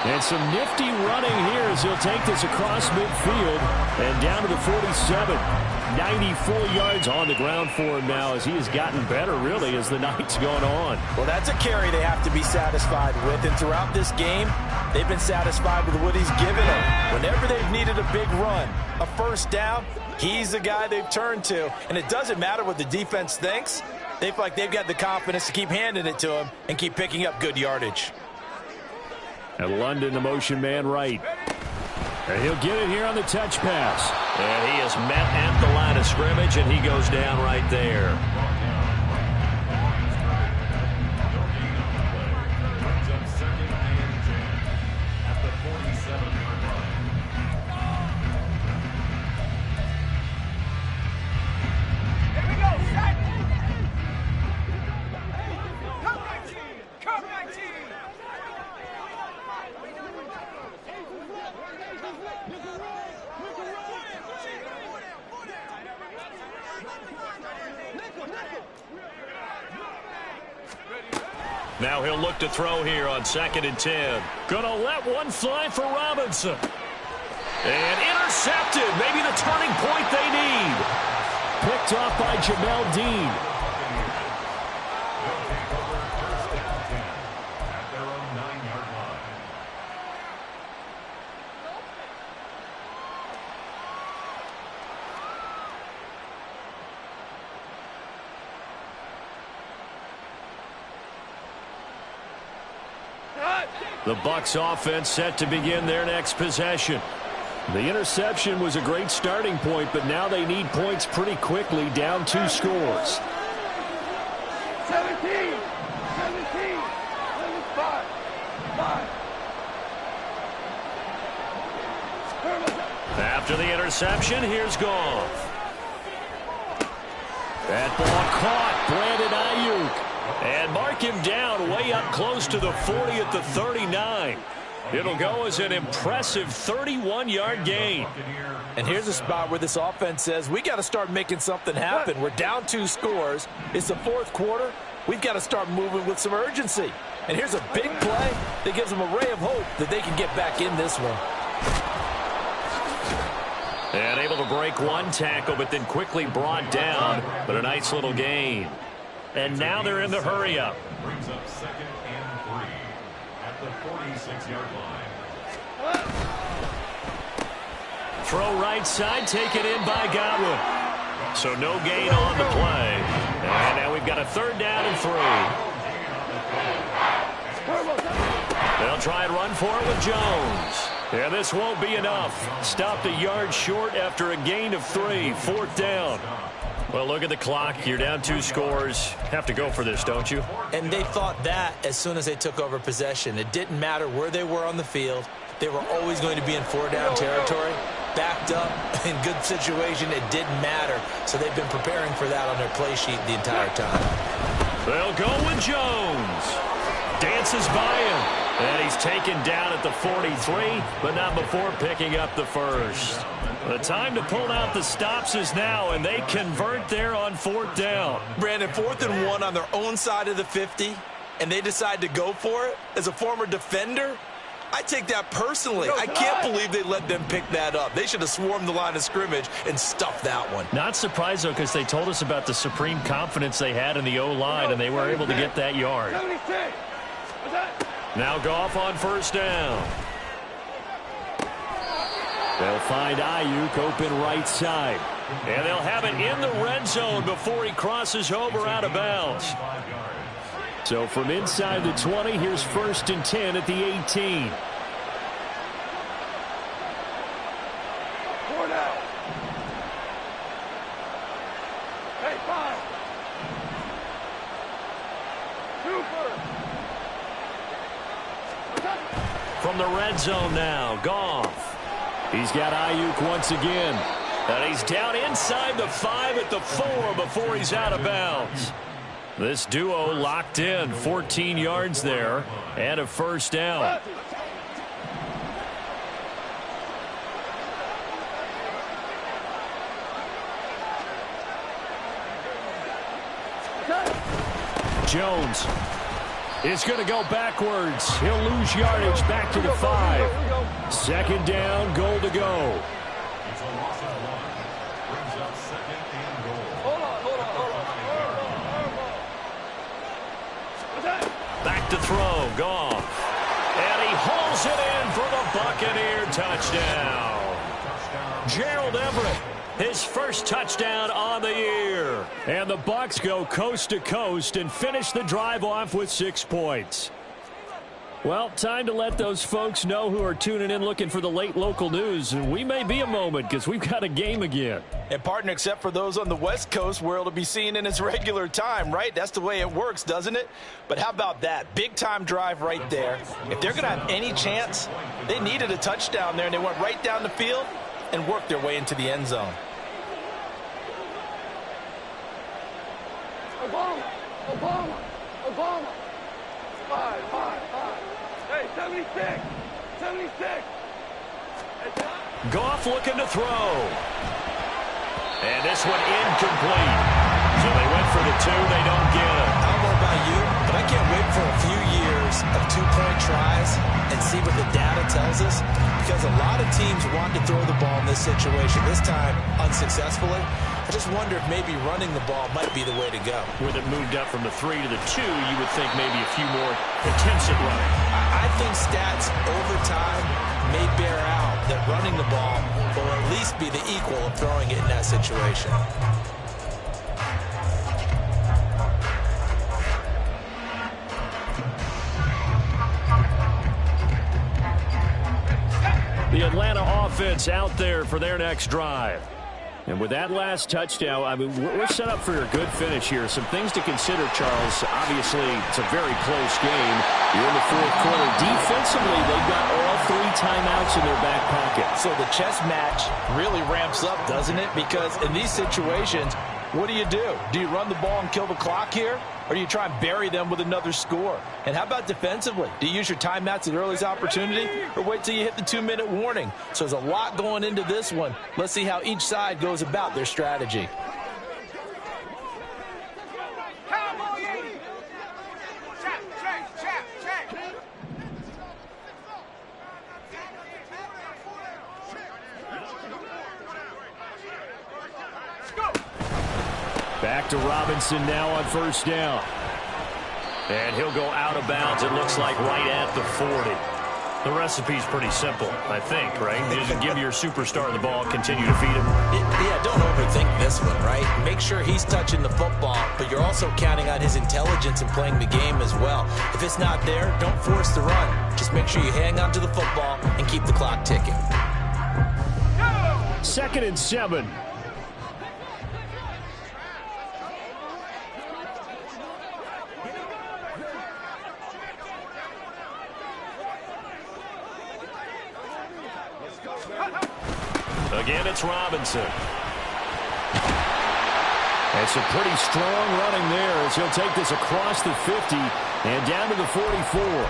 A: And some nifty running here as he'll take this across midfield and down to the 47. 94 yards on the ground for him now as he has gotten better, really, as the night's gone on.
B: Well, that's a carry they have to be satisfied with. And throughout this game, they've been satisfied with what he's given them. Whenever they've needed a big run, a first down, he's the guy they've turned to. And it doesn't matter what the defense thinks. They feel like they've got the confidence to keep handing it to him and keep picking up good yardage.
A: And London, the motion man right. And he'll get it here on the touch pass. And he is met at the line of scrimmage, and he goes down right there.
C: Here we go, set! Come back, team! Come back, team!
A: Now he'll look to throw here on 2nd and 10. Gonna let one fly for Robinson. And intercepted. Maybe the turning point they need. Picked off by Jamel Dean.
E: At their own 9-yard line.
A: The Bucs offense set to begin their next possession. The interception was a great starting point, but now they need points pretty quickly, down 2 scores.
C: 17! 5!
A: After the interception, here's Goff. That ball caught. Brandon Ayuk. And mark him down way up close to the 40 at the 39. It'll go as an impressive 31-yard gain.
B: And here's a spot where this offense says, we got to start making something happen. We're down 2 scores. It's the 4th quarter. We've got to start moving with some urgency. And here's a big play that gives them a ray of hope that they can get back in this one.
A: And able to break one tackle, but then quickly brought down. But a nice little gain. And now they're in the hurry-up.
E: Brings up 2nd and 3 at the 46-yard line.
A: Throw right side, taken in by Godwin. So no gain on the play. And now we've got a 3rd down and 3. They'll try and run for it with Jones. Yeah, this won't be enough. Stopped a yard short after a gain of 3. 4th down. Well, look at the clock. You're down 2 scores. Have to go for this, don't you?
B: And they thought that as soon as they took over possession. It didn't matter where they were on the field. They were always going to be in 4-down territory. Backed up, in good situation, it didn't matter. So they've been preparing for that on their play sheet the entire time.
A: They'll go with Jones. Dances by him. And he's taken down at the 43, but not before picking up the 1st. The time to pull out the stops is now, and they convert there on 4th down.
B: Brandon, 4th and 1 on their own side of the 50, and they decide to go for it. As a former defender, I take that personally. I can't believe they let them pick that up. They should have swarmed the line of scrimmage and stuffed that one.
A: Not surprised, though, because they told us about the supreme confidence they had in the O-line, and they were able to get that yard.
C: 76!
A: Now Goff on 1st down. They'll find Ayuk open right side. And they'll have it in the red zone before he crosses over out of bounds. So from inside the 20, here's 1st and 10 at the 18.
C: 4 down. Hey, 5. 2 first.
A: From the red zone now, Goff. He's got Ayuk once again. And he's down inside the 5 at the 4 before he's out of bounds. This duo locked in, 14 yards there, and a 1st down. Jones. is going to go backwards. He'll lose yardage back to the 5. Second down, goal to go.
E: It's a loss of 1. Brings up second and goal.
A: Back to throw, Goff. And he hauls it in for the Buccaneer touchdown. Gerald Everett, his first touchdown on the year. And the Bucs go coast to coast and finish the drive off with 6 points. Well, time to let those folks know who are tuning in looking for the late local news. And we may be a moment because we've got a game again.
B: And partner, except for those on the West Coast where it'll be seen in its regular time, right? That's the way it works, doesn't it? But how about that? Big time drive right there. If they're going to have any chance, they needed a touchdown there, and they went right down the field and worked their way into the end zone.
C: Obama. 5. Hey, 76.
A: Goff looking to throw. And this one incomplete. So they went for the 2. They don't get it.
D: I don't know about you, but I can't wait for a few years of 2-point tries and see what the data tells us, because a lot of teams want to throw the ball in this situation, this time unsuccessfully. I just wonder if maybe running the ball might be the way to go.
A: With it moved up from the 3 to the 2, you would think maybe a few more attempts at running.
D: I think stats over time may bear out that running the ball will at least be the equal of throwing it in that situation.
A: The Atlanta offense out there for their next drive. And with that last touchdown, I mean, we're set up for a good finish here. Some things to consider, Charles. Obviously, it's a very close game. You're in the 4th quarter. Defensively, they've got all 3 timeouts in their back pocket.
B: So the chess match really ramps up, doesn't it? Because in these situations, what do? Do you run the ball and kill the clock here? Or do you try and bury them with another score? And how about defensively? Do you use your timeouts at earliest opportunity, or wait till you hit the 2-minute warning? So there's a lot going into this one. Let's see how each side goes about their strategy.
A: Back to Robinson now on 1st down. And he'll go out of bounds, it looks like, right at the 40. The recipe's pretty simple, I think, right? You just give your superstar the ball, continue to feed him.
D: Yeah, don't overthink this one, right? Make sure he's touching the football, but you're also counting on his intelligence in playing the game as well. If it's not there, don't force the run. Just make sure you hang on to the football and keep the clock ticking.
A: 2nd and 7. Again, it's Robinson. And some pretty strong running there as he'll take this across the 50 and down to the 44.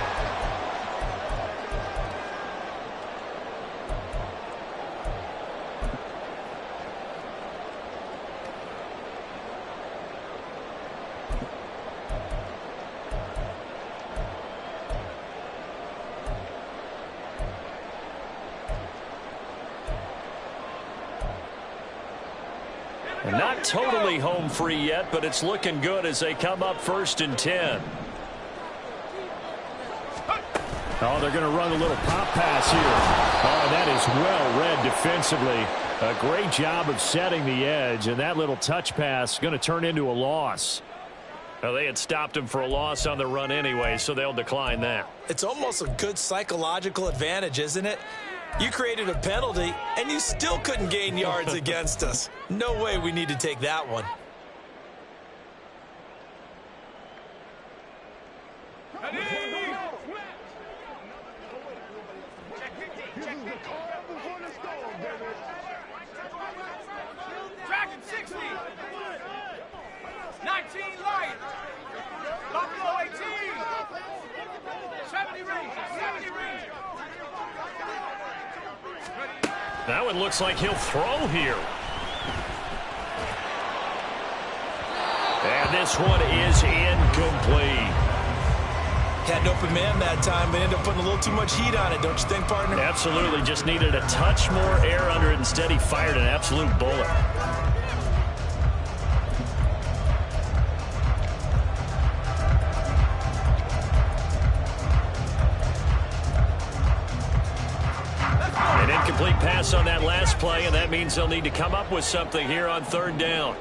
A: Not totally home free yet, but it's looking good as they come up 1st and 10. Oh, they're going to run a little pop pass here. Oh, that is well read defensively. A great job of setting the edge, and that little touch pass going to turn into a loss. Well, they had stopped him for a loss on the run anyway, so they'll decline that.
D: It's almost a good psychological advantage, isn't it? You created a penalty, and you still couldn't gain yards against us. No way we need to take that one.
C: Dragon 60. 19 Lions. Buffalo 18. 70 Rangers. 70 Rangers.
A: That one looks like he'll throw here. And this one is incomplete.
D: Had an open man that time, but ended up putting a little too much heat on it, don't you think, partner?
A: Absolutely. Just needed a touch more air under it. Instead, he fired an absolute bullet. An incomplete pass on that last play, and that means they'll need to come up with something here on third down.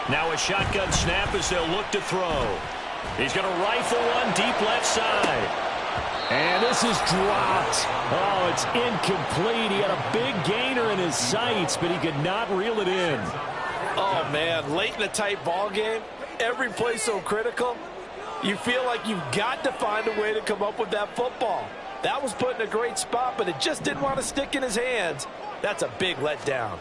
A: Now a shotgun snap as they'll look to throw. He's going to rifle one deep left side. And this is dropped. Oh, it's incomplete. He had a big gainer in his sights, but he could not reel it in.
B: Oh, man, late in a tight ball game, every play so critical, you feel like you've got to find a way to come up with that football. That was put in a great spot, but it just didn't want to stick in his hands. That's a big letdown.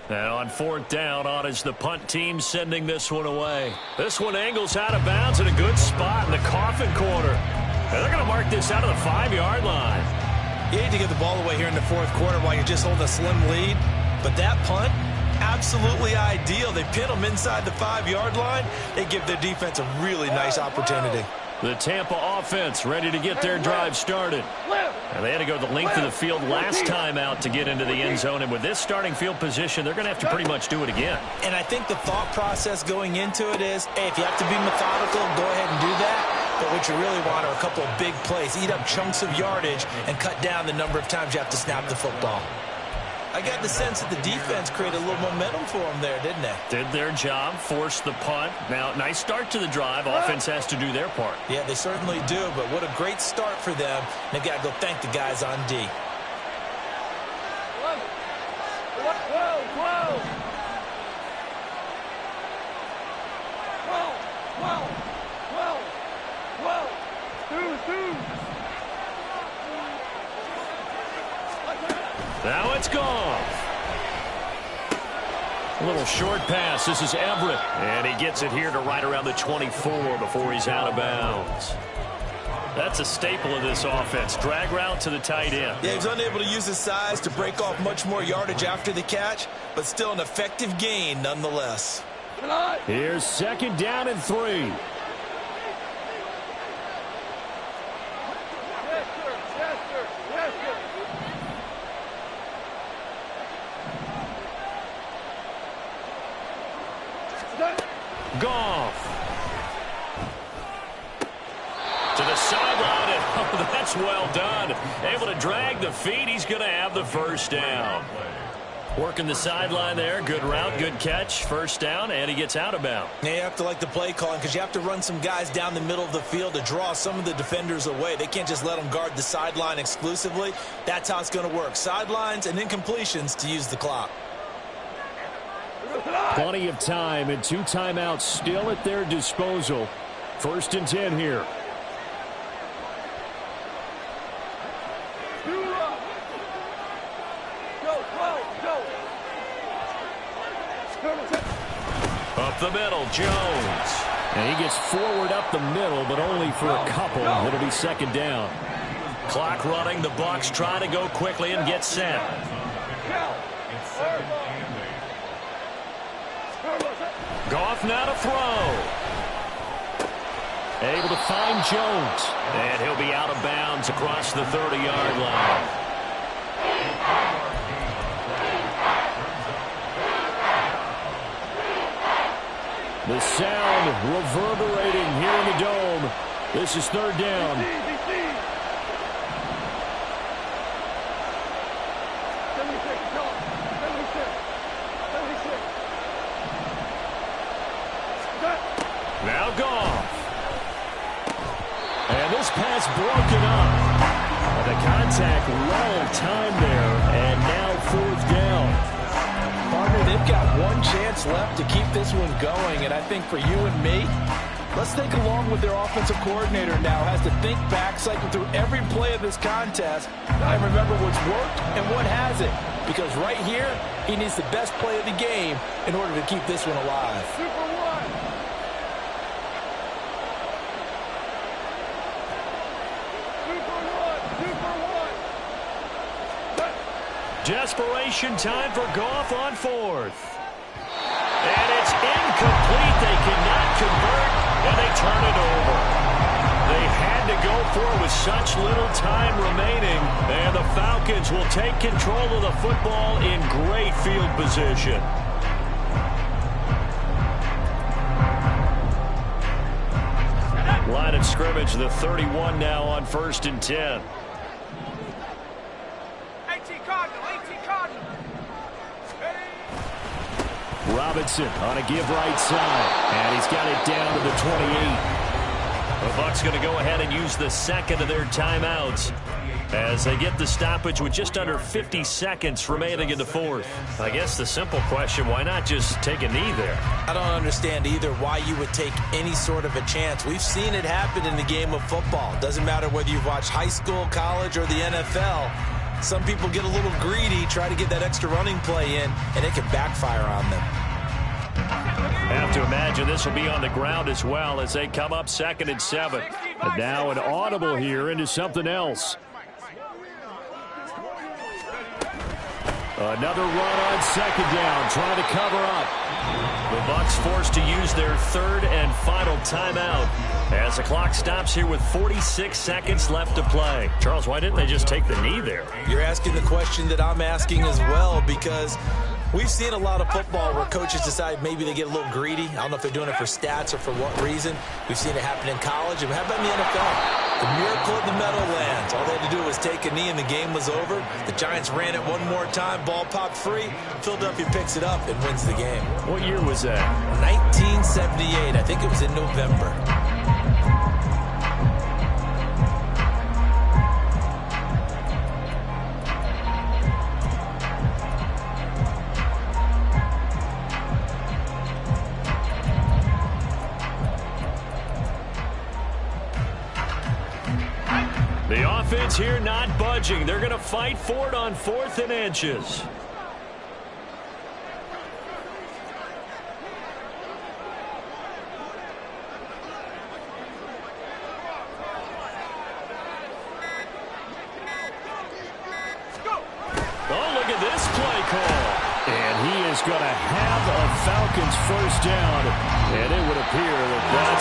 A: And on fourth down, on is the punt team sending this one away. This one angles out of bounds in a good spot in the coffin corner. And they're going to mark this out of the 5-yard line.
D: You hate to get the ball away here in the fourth quarter while you're just holding a slim lead. But that punt, absolutely ideal. They pin them inside the 5-yard line. They give their defense a really nice opportunity.
A: The Tampa offense ready to get their drive started. And they had to go the length of the field last time out to get into the end zone. And with this starting field position, they're going to have to pretty much do it again.
D: And I think the thought process going into it is, hey, if you have to be methodical, go ahead and do that. But what you really want are a couple of big plays. Eat up chunks of yardage and cut down the number of times you have to snap the football. I got the sense that the defense created a little momentum for them there, didn't they?
A: Did their job, forced the punt. Now, nice start to the drive. Offense has to do their part.
D: Yeah, they certainly do, but what a great start for them. They've got to go thank the guys on D.
A: Now it's gone. A little short pass. This is Everett. And he gets it here to right around the 24 before he's out of bounds. That's a staple of this offense. Drag route to the tight end.
D: Yeah, he's unable to use his size to break off much more yardage after the catch, but still an effective gain nonetheless.
A: Here's second down and 3. Goff. To the sideline, and oh, that's well done. Able to drag the feet. He's going to have the first down. Working the sideline there. Good route, good catch. First down, and he gets out of bounds.
D: Yeah, you have to like the play calling because you have to run some guys down the middle of the field to draw some of the defenders away. They can't just let them guard the sideline exclusively. That's how it's going to work. Sidelines and incompletions to use the clock.
A: Plenty of time and 2 timeouts still at their disposal. First and 10 here. Up the middle, Jones. And he gets forward up the middle, but only for a couple. It'll be second down. Clock running. The Bucs try to go quickly and get set. Goff now to throw. Able to find Jones. And he'll be out of bounds across the 30-yard line. The sound reverberating here in the dome. This is third down. Now Goff. And this pass broken up. The contact well timed there. And now fourth down.
B: Partner, they've got one chance left to keep this one going. And I think for you and me, Let's think along with their offensive coordinator now has to think back, cycle through every play of this contest, and remember what's worked and what hasn't. Because right here, he needs the best play of the game in order to keep this one alive.
C: Super one. Super one.
A: Desperation time for Goff on fourth. And it's incomplete. They cannot convert, and they turn it over. They had to go for it with such little time remaining, and the Falcons will take control of the football in great field position. Line of scrimmage, the 31 now on 1st and 10. Robinson on a give right side, and he's got it down to the 28. The Bucs going to go ahead and use the second of their timeouts as they get the stoppage with just under 50 seconds remaining in the fourth. I guess the simple question, why not just take a knee there?
D: I don't understand either why you would take any sort of a chance. We've seen it happen in the game of football. Doesn't matter whether you've watched high school, college, or the NFL. Some people get a little greedy, try to get that extra running play in, and it can backfire on them.
A: Have to imagine this will be on the ground as well as they come up 2nd and 7. And now an audible here into something else. Another run on 2nd down, trying to cover up. The Bucs forced to use their 3rd and final timeout as the clock stops here with 46 seconds left to play. Charles, why didn't they just take the knee there?
D: You're asking the question that I'm asking as well, because we've seen a lot of football where coaches decide maybe they get a little greedy. I don't know if they're doing it for stats or for what reason. We've seen it happen in college. And how about in the NFL? The miracle of the Meadowlands. All they had to do was take a knee and the game was over. The Giants ran it one more time. Ball popped free. Philadelphia picks it up and wins the game.
A: What year was that?
D: 1978. I think it was in November.
A: The offense here not budging. They're going to fight for it on 4th and inches. Oh, look at this play call. And he is going to have a Falcons first down. And it would appear that that's